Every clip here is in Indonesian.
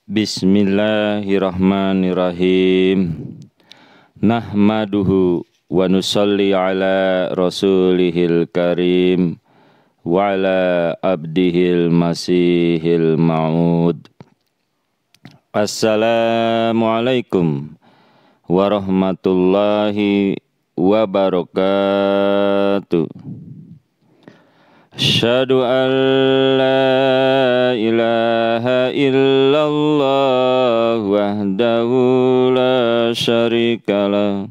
Bismillahirrahmanirrahim. Nahmaduhu wa nusalli ala rasulihil karim wa ala abdihil masihil ma'ud. Assalamualaikum warahmatullahi wabarakatuh. Asyhadu an la ilaha illallah wahdahu la syarikalah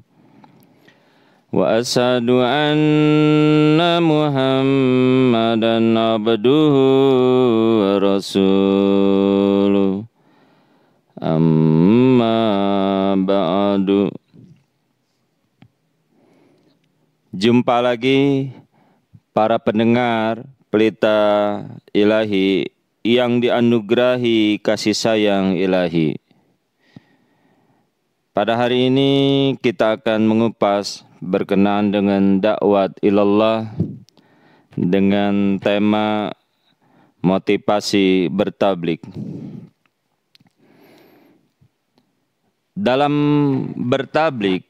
wa asyhadu anna Muhammadan abduhu wa rasuluh. Amma ba'du. Jumpa lagi para pendengar Pelita Ilahi yang dianugerahi kasih sayang ilahi. Pada hari ini kita akan mengupas berkenaan dengan dakwat ilallah dengan tema motivasi bertablik. Dalam bertablik,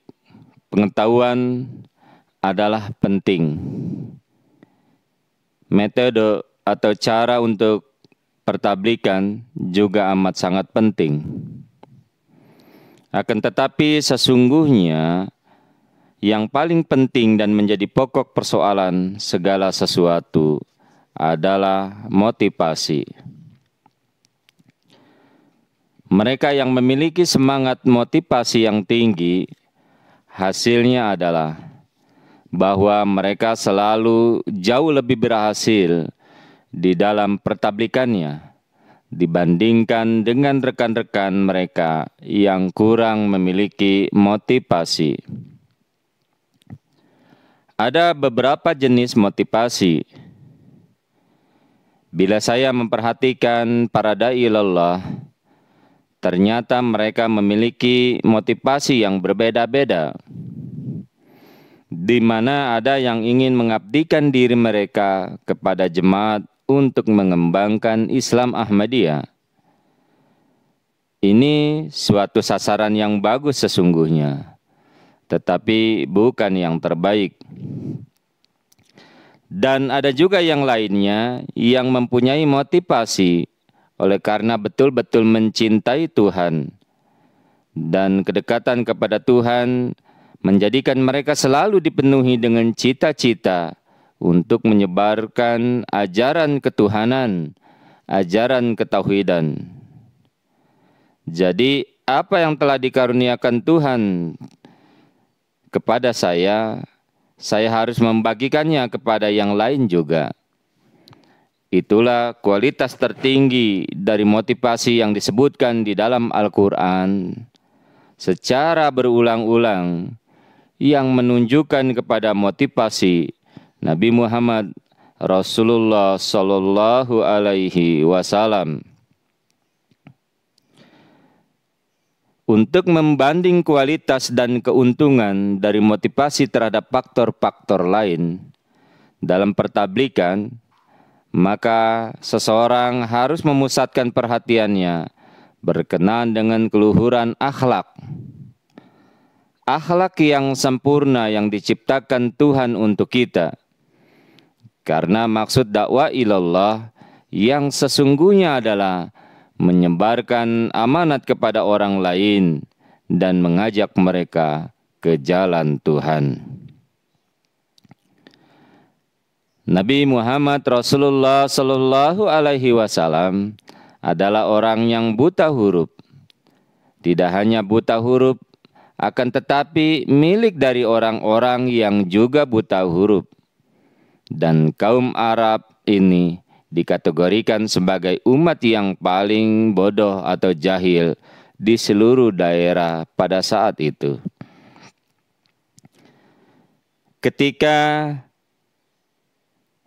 pengetahuan adalah penting. Metode atau cara untuk pertablikan juga amat sangat penting. Akan tetapi sesungguhnya yang paling penting dan menjadi pokok persoalan segala sesuatu adalah motivasi. Mereka yang memiliki semangat motivasi yang tinggi, hasilnya adalah bahwa mereka selalu jauh lebih berhasil di dalam pertablikannya dibandingkan dengan rekan-rekan mereka yang kurang memiliki motivasi. Ada beberapa jenis motivasi. Bila saya memperhatikan para dai ilallah, ternyata mereka memiliki motivasi yang berbeda-beda, di mana ada yang ingin mengabdikan diri mereka kepada jemaat untuk mengembangkan Islam Ahmadiyah. Ini suatu sasaran yang bagus sesungguhnya, tetapi bukan yang terbaik. Dan ada juga yang lainnya yang mempunyai motivasi oleh karena betul-betul mencintai Tuhan, dan kedekatan kepada Tuhan menjadikan mereka selalu dipenuhi dengan cita-cita untuk menyebarkan ajaran ketuhanan, ajaran ketauhidan. Jadi apa yang telah dikaruniakan Tuhan kepada saya harus membagikannya kepada yang lain juga. Itulah kualitas tertinggi dari motivasi yang disebutkan di dalam Al-Quran secara berulang-ulang, yang menunjukkan kepada motivasi Nabi Muhammad Rasulullah Sallallahu Alaihi Wasallam. Untuk membanding kualitas dan keuntungan dari motivasi terhadap faktor-faktor lain dalam pertablikan, maka seseorang harus memusatkan perhatiannya berkenaan dengan keluhuran akhlak. Akhlak yang sempurna yang diciptakan Tuhan untuk kita. Karena maksud dakwah ilallah yang sesungguhnya adalah menyebarkan amanat kepada orang lain dan mengajak mereka ke jalan Tuhan. Nabi Muhammad Rasulullah Sallallahu Alaihi Wasallam adalah orang yang buta huruf. Tidak hanya buta huruf, akan tetapi milik dari orang-orang yang juga buta huruf. Dan kaum Arab ini dikategorikan sebagai umat yang paling bodoh atau jahil di seluruh daerah pada saat itu. Ketika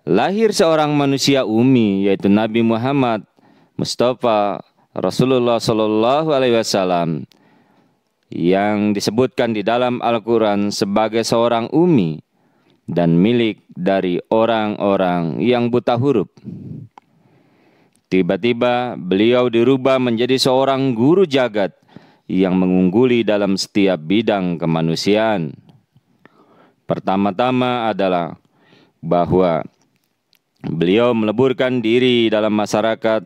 lahir seorang manusia ummi, yaitu Nabi Muhammad Mustafa Rasulullah Sallallahu Alaihi Wasallam, yang disebutkan di dalam Al-Quran sebagai seorang ummi dan milik dari orang-orang yang buta huruf. Tiba-tiba beliau dirubah menjadi seorang guru jagat yang mengungguli dalam setiap bidang kemanusiaan. Pertama-tama adalah bahwa beliau meleburkan diri dalam masyarakat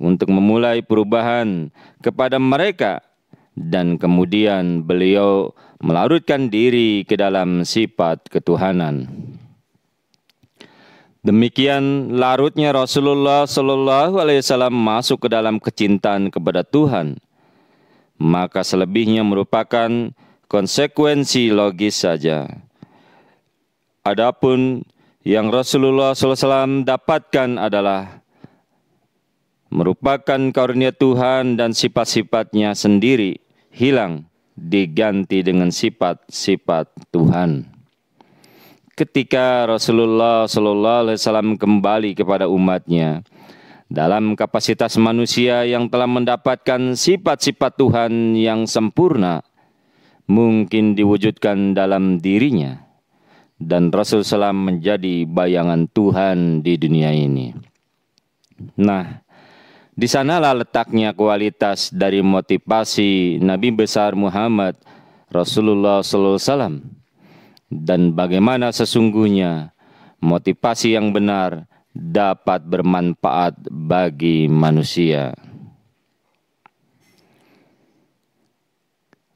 untuk memulai perubahan kepada mereka, dan kemudian beliau melarutkan diri ke dalam sifat ketuhanan. Demikian larutnya Rasulullah Shallallahu Alaihi Wasallam masuk ke dalam kecintaan kepada Tuhan. Maka selebihnya merupakan konsekuensi logis saja. Adapun yang Rasulullah SAW dapatkan adalah merupakan karunia Tuhan dan sifat-sifatnya sendiri hilang diganti dengan sifat-sifat Tuhan. Ketika Rasulullah SAW kembali kepada umatnya dalam kapasitas manusia yang telah mendapatkan sifat-sifat Tuhan yang sempurna, mungkin diwujudkan dalam dirinya, dan Rasul SAW menjadi bayangan Tuhan di dunia ini. Nah, di sanalah letaknya kualitas dari motivasi Nabi besar Muhammad Rasulullah SAW, dan bagaimana sesungguhnya motivasi yang benar dapat bermanfaat bagi manusia.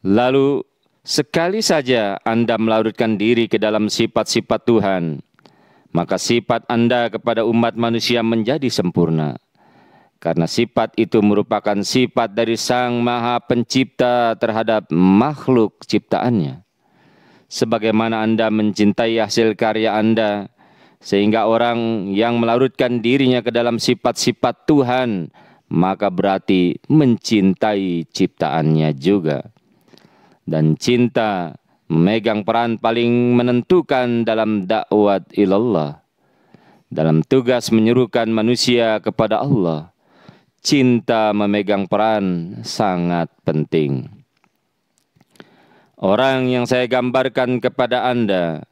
Lalu sekali saja Anda melarutkan diri ke dalam sifat-sifat Tuhan, maka sifat Anda kepada umat manusia menjadi sempurna. Karena sifat itu merupakan sifat dari Sang Maha Pencipta terhadap makhluk ciptaannya. Sebagaimana Anda mencintai hasil karya Anda, sehingga orang yang melarutkan dirinya ke dalam sifat-sifat Tuhan, maka berarti mencintai ciptaannya juga. Dan cinta memegang peran paling menentukan dalam dakwah ilallah, dalam tugas menyerukan manusia kepada Allah. Cinta memegang peran sangat penting. Orang yang saya gambarkan kepada Anda,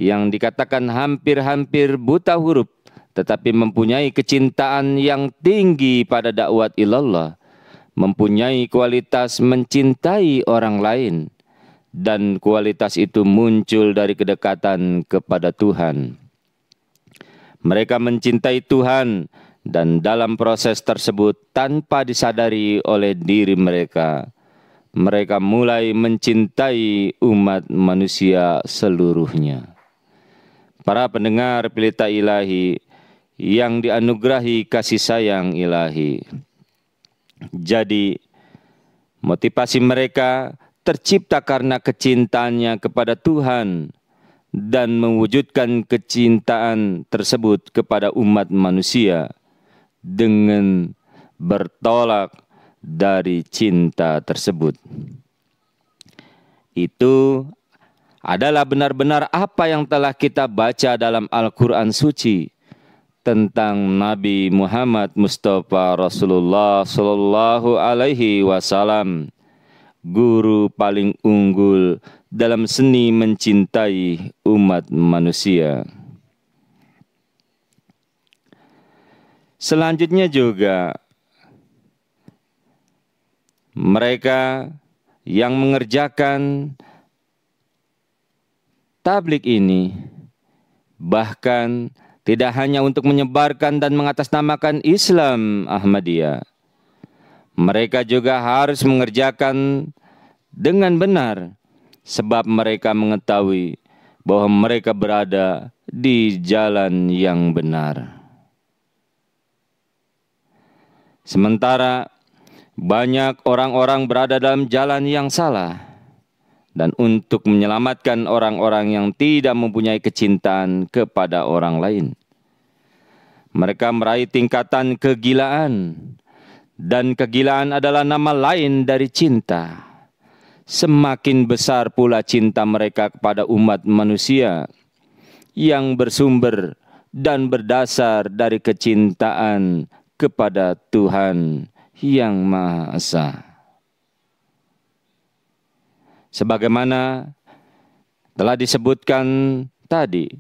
yang dikatakan hampir-hampir buta huruf, tetapi mempunyai kecintaan yang tinggi pada dakwah ilallah, mempunyai kualitas mencintai orang lain, dan kualitas itu muncul dari kedekatan kepada Tuhan. Mereka mencintai Tuhan, dan dalam proses tersebut tanpa disadari oleh diri mereka, mereka mulai mencintai umat manusia seluruhnya. Para pendengar Pelita Ilahi yang dianugerahi kasih sayang ilahi. Jadi, motivasi mereka tercipta karena kecintaannya kepada Tuhan dan mewujudkan kecintaan tersebut kepada umat manusia dengan bertolak dari cinta tersebut. Itu adalah benar-benar apa yang telah kita baca dalam Al-Quran Suci tentang Nabi Muhammad Mustafa Rasulullah Sallallahu Alaihi Wasallam, guru paling unggul dalam seni mencintai umat manusia. Selanjutnya juga mereka yang mengerjakan tabligh ini bahkan tidak hanya untuk menyebarkan dan mengatasnamakan Islam Ahmadiyah. Mereka juga harus mengerjakan dengan benar, sebab mereka mengetahui bahwa mereka berada di jalan yang benar. Sementara banyak orang-orang berada dalam jalan yang salah. Dan untuk menyelamatkan orang-orang yang tidak mempunyai kecintaan kepada orang lain, mereka meraih tingkatan kegilaan. Dan kegilaan adalah nama lain dari cinta. Semakin besar pula cinta mereka kepada umat manusia yang bersumber dan berdasar dari kecintaan kepada Tuhan yang Maha Esa. Sebagaimana telah disebutkan tadi,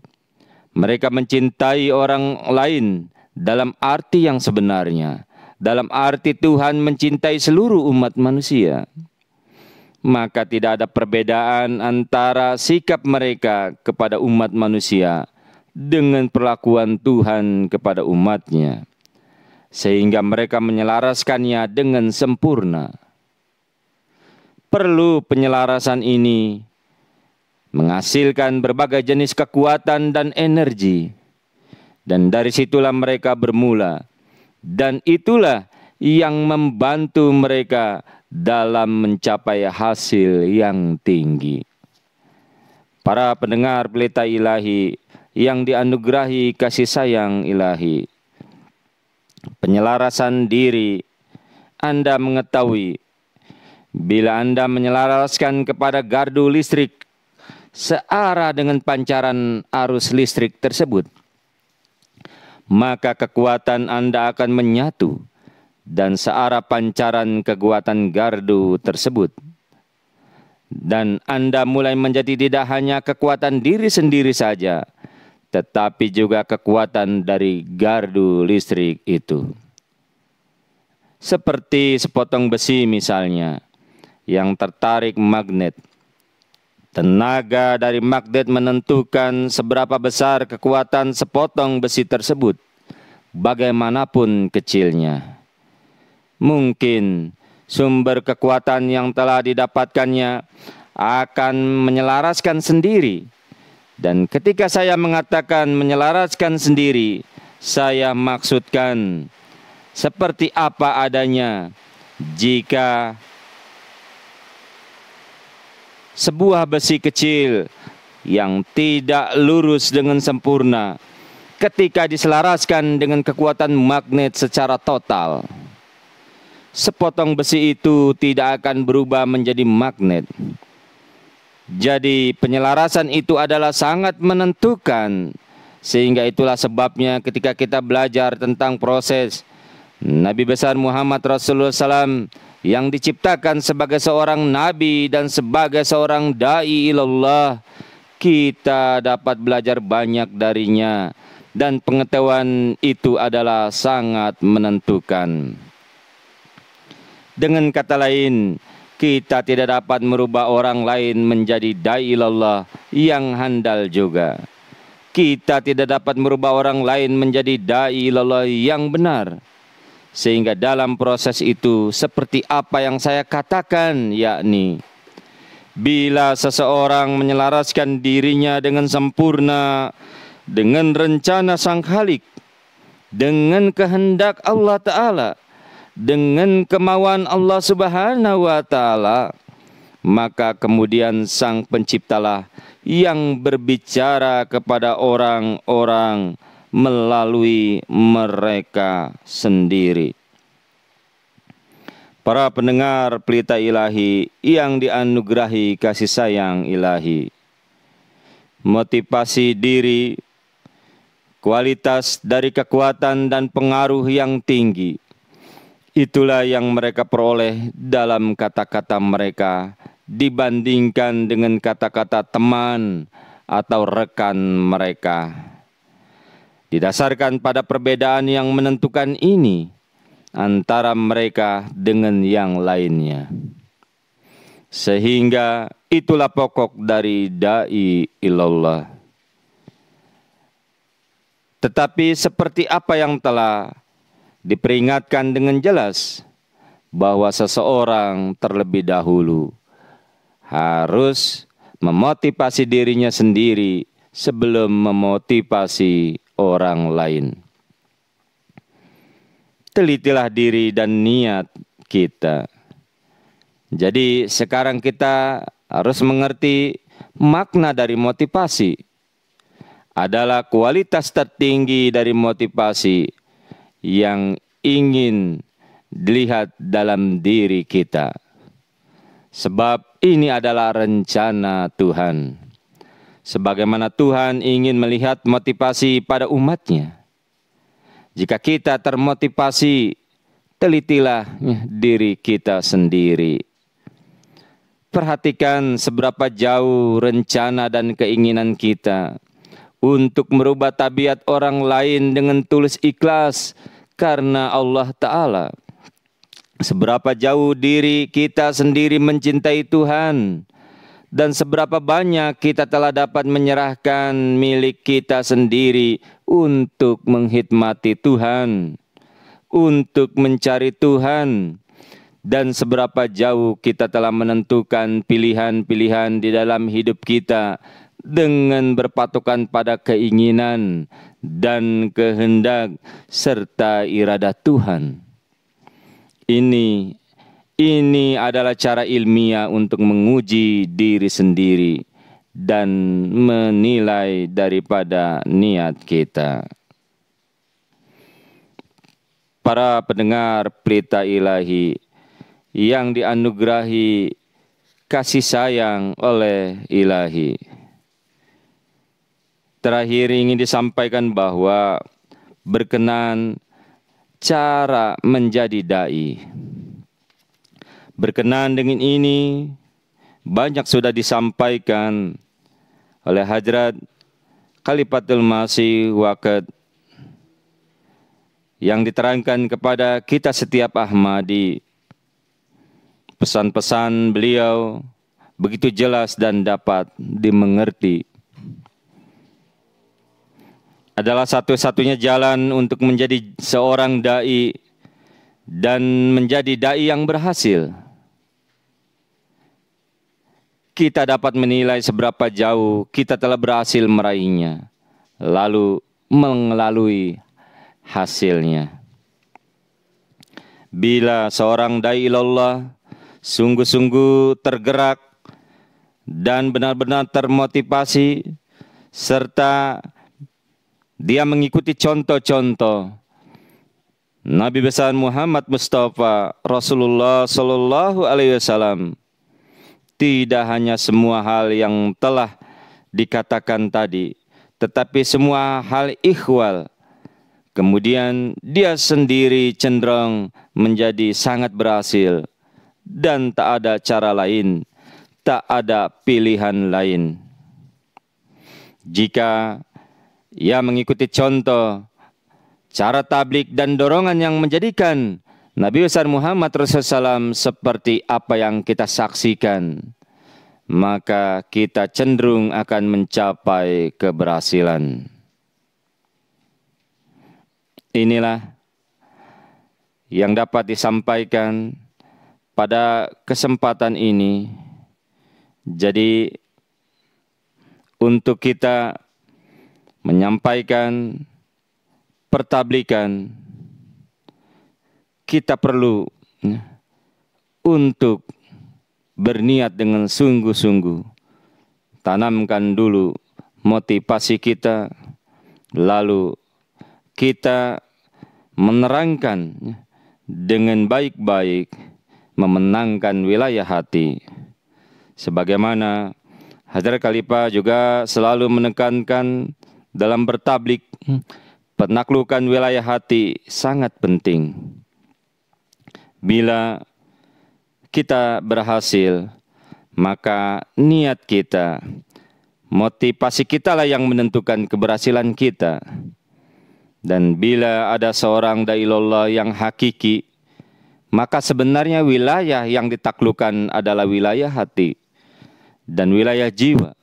mereka mencintai orang lain dalam arti yang sebenarnya, dalam arti Tuhan mencintai seluruh umat manusia. Maka tidak ada perbedaan antara sikap mereka kepada umat manusia dengan perlakuan Tuhan kepada umatnya, sehingga mereka menyelaraskannya dengan sempurna. Perlu penyelarasan ini menghasilkan berbagai jenis kekuatan dan energi, dan dari situlah mereka bermula, dan itulah yang membantu mereka dalam mencapai hasil yang tinggi. Para pendengar Pelita Ilahi yang dianugerahi kasih sayang ilahi, penyelarasan diri, Anda mengetahui, bila Anda menyelaraskan kepada gardu listrik searah dengan pancaran arus listrik tersebut, maka kekuatan Anda akan menyatu dan searah pancaran kekuatan gardu tersebut. Dan Anda mulai menjadi tidak hanya kekuatan diri sendiri saja, tetapi juga kekuatan dari gardu listrik itu. Seperti sepotong besi misalnya, yang tertarik magnet. Tenaga dari magnet menentukan seberapa besar kekuatan sepotong besi tersebut, bagaimanapun kecilnya. Mungkin sumber kekuatan yang telah didapatkannya akan menyelaraskan sendiri. Dan ketika saya mengatakan menyelaraskan sendiri, saya maksudkan seperti apa adanya jika sebuah besi kecil yang tidak lurus dengan sempurna, ketika diselaraskan dengan kekuatan magnet secara total, sepotong besi itu tidak akan berubah menjadi magnet. Jadi penyelarasan itu adalah sangat menentukan. Sehingga itulah sebabnya ketika kita belajar tentang proses Nabi besar Muhammad Rasulullah SAW yang diciptakan sebagai seorang nabi dan sebagai seorang da'i ilallah, kita dapat belajar banyak darinya. Dan pengetahuan itu adalah sangat menentukan. Dengan kata lain, kita tidak dapat merubah orang lain menjadi da'i ilallah yang handal juga. Kita tidak dapat merubah orang lain menjadi da'i ilallah yang benar. Sehingga dalam proses itu seperti apa yang saya katakan, yakni bila seseorang menyelaraskan dirinya dengan sempurna dengan rencana Sang Khalik, dengan kehendak Allah Ta'ala, dengan kemauan Allah Subhanahu wa Ta'ala, maka kemudian Sang Penciptalah yang berbicara kepada orang-orang melalui mereka sendiri. Para pendengar Pelita Ilahi yang dianugerahi kasih sayang ilahi, motivasi diri, kualitas dari kekuatan dan pengaruh yang tinggi, itulah yang mereka peroleh dalam kata-kata mereka dibandingkan dengan kata-kata teman atau rekan mereka. Didasarkan pada perbedaan yang menentukan ini antara mereka dengan yang lainnya. Sehingga itulah pokok dari da'i ilallah. Tetapi seperti apa yang telah diperingatkan dengan jelas, bahwa seseorang terlebih dahulu harus memotivasi dirinya sendiri sebelum memotivasi orang lain. Telitilah diri dan niat kita. Jadi sekarang kita harus mengerti makna dari motivasi. Adalah kualitas tertinggi dari motivasi yang ingin dilihat dalam diri kita. Sebab ini adalah rencana Tuhan. Sebagaimana Tuhan ingin melihat motivasi pada umatnya. Jika kita termotivasi, telitilah diri kita sendiri. Perhatikan seberapa jauh rencana dan keinginan kita untuk merubah tabiat orang lain dengan tulus ikhlas karena Allah Ta'ala. Seberapa jauh diri kita sendiri mencintai Tuhan, dan seberapa banyak kita telah dapat menyerahkan milik kita sendiri untuk menghidmati Tuhan, untuk mencari Tuhan, dan seberapa jauh kita telah menentukan pilihan-pilihan di dalam hidup kita dengan berpatokan pada keinginan dan kehendak serta iradah Tuhan. Ini adalah cara ilmiah untuk menguji diri sendiri dan menilai daripada niat kita. Para pendengar Pelita Ilahi yang dianugerahi kasih sayang oleh Ilahi, terakhir ingin disampaikan bahwa berkenan cara menjadi dai. Berkenan dengan ini banyak sudah disampaikan oleh Hadrat Khalifatul Masih Waqt yang diterangkan kepada kita setiap Ahmadi. Pesan-pesan beliau begitu jelas dan dapat dimengerti. Adalah satu-satunya jalan untuk menjadi seorang dai dan menjadi dai yang berhasil. Kita dapat menilai seberapa jauh kita telah berhasil meraihnya, lalu melalui hasilnya. Bila seorang dai ilallah sungguh-sungguh tergerak dan benar-benar termotivasi, serta dia mengikuti contoh-contoh Nabi besar Muhammad Mustafa Rasulullah Sallallahu Alaihi Wasallam, tidak hanya semua hal yang telah dikatakan tadi, tetapi semua hal ikhwal. Kemudian dia sendiri cenderung menjadi sangat berhasil dan tak ada cara lain, tak ada pilihan lain. Jika ia mengikuti contoh, cara tablik dan dorongan yang menjadikan Nabi besar Muhammad Rasulullah SAW seperti apa yang kita saksikan, maka kita cenderung akan mencapai keberhasilan. Inilah yang dapat disampaikan pada kesempatan ini. Jadi untuk kita menyampaikan pertablikan, kita perlu untuk berniat dengan sungguh-sungguh. Tanamkan dulu motivasi kita, lalu kita menerangkan dengan baik-baik, memenangkan wilayah hati. Sebagaimana Hadrat Khalifah juga selalu menekankan dalam bertablik, penaklukan wilayah hati sangat penting. Bila kita berhasil, maka niat kita, motivasi kita lah yang menentukan keberhasilan kita. Dan bila ada seorang dai ilallah yang hakiki, maka sebenarnya wilayah yang ditaklukkan adalah wilayah hati dan wilayah jiwa,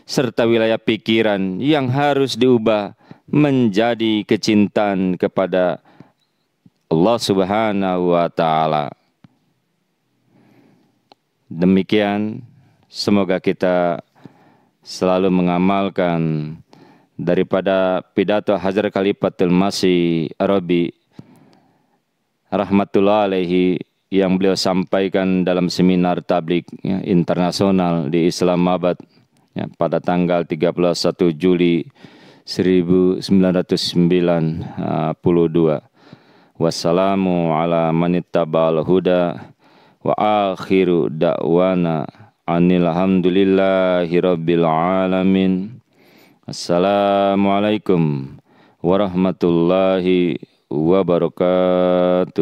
serta wilayah pikiran yang harus diubah menjadi kecintaan kepada Allah Subhanahu wa Ta'ala. Demikian, semoga kita selalu mengamalkan daripada pidato Hadrat Khalifatul Masih Arabi rahmatullah alaihi yang beliau sampaikan dalam seminar tablik internasional di Islamabad pada tanggal 31 Juli 1992. Wassalamu ala manittaba'al huda wa akhiru da'wana anil hamdulillahi rabbil alamin. Assalamualaikum warahmatullahi wabarakatuh.